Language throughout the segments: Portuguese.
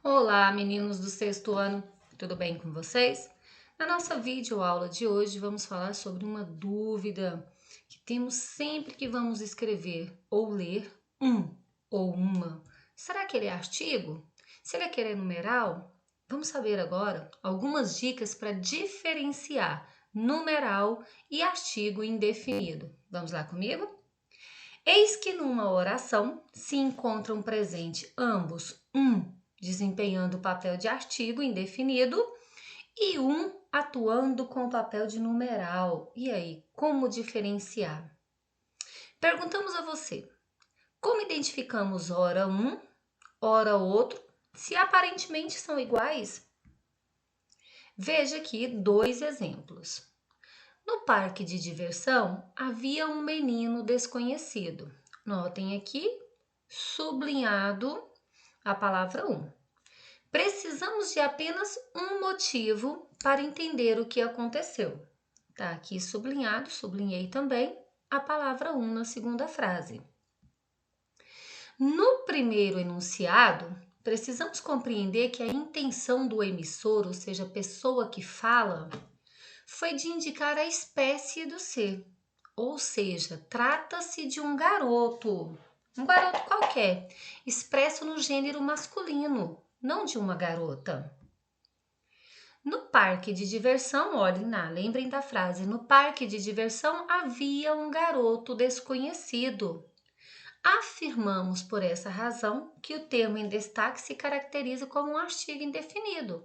Olá, meninos do sexto ano, tudo bem com vocês? Na nossa videoaula de hoje vamos falar sobre uma dúvida que temos sempre que vamos escrever ou ler um ou uma. Será que ele é artigo? Se ele é numeral? Vamos saber agora algumas dicas para diferenciar numeral e artigo indefinido. Vamos lá comigo? Eis que numa oração se encontram presentes ambos desempenhando o papel de artigo indefinido e atuando com o papel de numeral. E aí, como diferenciar? Perguntamos a você: como identificamos ora um, ora outro, se aparentemente são iguais? Veja aqui dois exemplos. No parque de diversão havia um menino desconhecido. Notem aqui, sublinhado a palavra um. Precisamos de apenas um motivo para entender o que aconteceu. Tá aqui sublinhado, sublinhei também a palavra um na segunda frase. No primeiro enunciado, precisamos compreender que a intenção do emissor, ou seja, a pessoa que fala, foi de indicar a espécie do ser. Ou seja, trata-se de um garoto qualquer, expresso no gênero masculino, não de uma garota. No parque de diversão, olhem lá, lembrem da frase, no parque de diversão havia um garoto desconhecido. Afirmamos por essa razão que o termo em destaque se caracteriza como um artigo indefinido.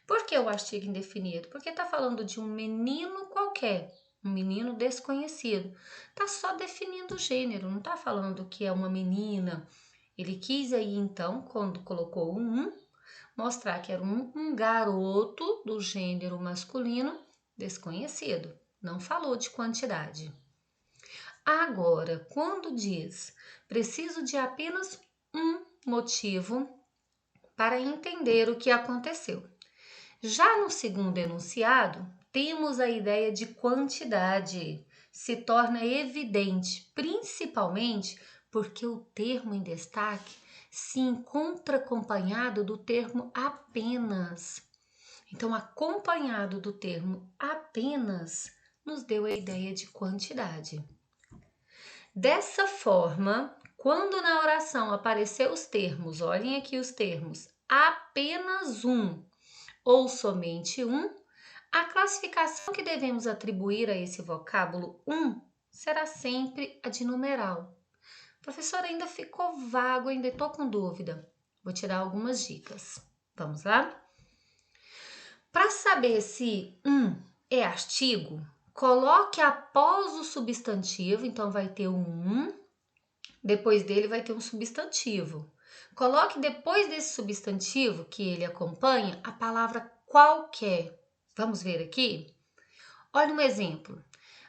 Por que o artigo indefinido? Porque está falando de um menino qualquer, um menino desconhecido. Está só definindo o gênero, não está falando que é uma menina. Ele quis aí, então, quando colocou mostrar que era um garoto do gênero masculino desconhecido. Não falou de quantidade. Agora, quando diz preciso de apenas um motivo para entender o que aconteceu. Já no segundo enunciado, temos a ideia de quantidade. Se torna evidente, principalmente porque o termo em destaque se encontra acompanhado do termo apenas. Então, acompanhado do termo apenas, nos deu a ideia de quantidade. Dessa forma, quando na oração aparecer os termos, olhem aqui os termos, apenas um ou somente um, a classificação que devemos atribuir a esse vocábulo será sempre a de numeral. Professor, ainda ficou vago, ainda estou com dúvida. Vou tirar algumas dicas. Vamos lá? Para saber se é artigo, coloque após o substantivo, então vai ter um, depois dele vai ter um substantivo. Coloque depois desse substantivo que ele acompanha a palavra qualquer. Vamos ver aqui? Olha um exemplo.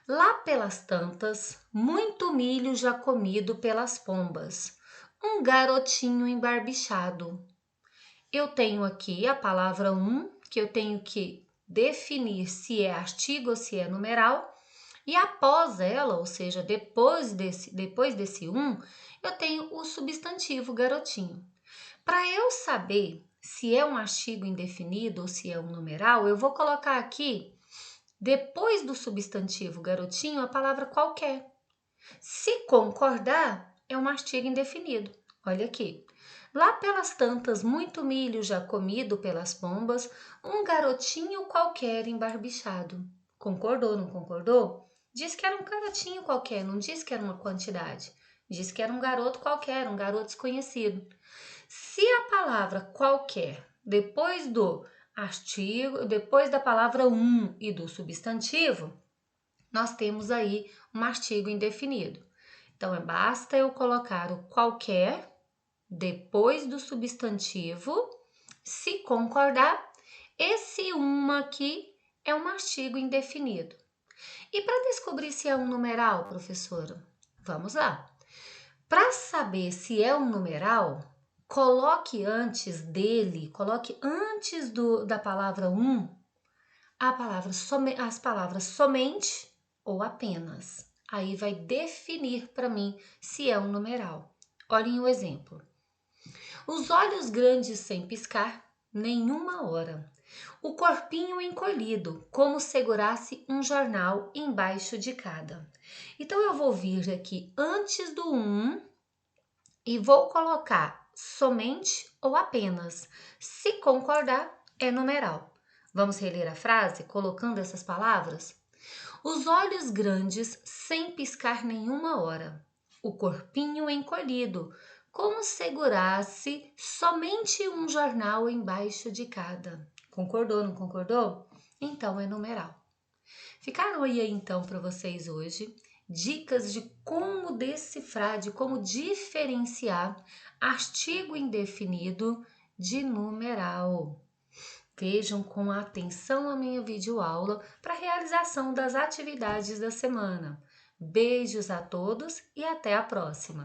Lá pelas tantas, muito milho já comido pelas pombas. Um garotinho embarbichado. Eu tenho aqui a palavra que eu tenho que definir se é artigo ou se é numeral. E após ela, ou seja, depois desse eu tenho o substantivo garotinho. Para eu saber se é um artigo indefinido ou se é um numeral, eu vou colocar aqui, depois do substantivo garotinho, a palavra qualquer. Se concordar, é um artigo indefinido. Olha aqui. Lá pelas tantas, muito milho já comido pelas pombas, um garotinho qualquer embarbichado. Concordou, não concordou? Diz que era um garotinho qualquer, não diz que era uma quantidade. Diz que era um garoto qualquer, um garoto desconhecido. Se a palavra qualquer, depois do artigo, depois da palavra e do substantivo, nós temos aí um artigo indefinido. Então, basta eu colocar o qualquer depois do substantivo, se concordar, esse aqui é um artigo indefinido. E para descobrir se é um numeral, professora? Vamos lá. Para saber se é um numeral, coloque antes da palavra as palavras somente ou apenas. Aí vai definir para mim se é um numeral. Olhem o exemplo. Os olhos grandes sem piscar, nenhuma hora. O corpinho encolhido, como segurasse um jornal embaixo de cada. Então eu vou vir aqui antes do e vou colocar somente ou apenas. Se concordar, é numeral. Vamos reler a frase colocando essas palavras? Os olhos grandes sem piscar nenhuma hora. O corpinho encolhido, como segurasse somente um jornal embaixo de cada. Concordou, não concordou? Então é numeral. Ficaram aí então para vocês hoje dicas de como decifrar, de como diferenciar artigo indefinido de numeral. Vejam com atenção a minha videoaula para a realização das atividades da semana. Beijos a todos e até a próxima!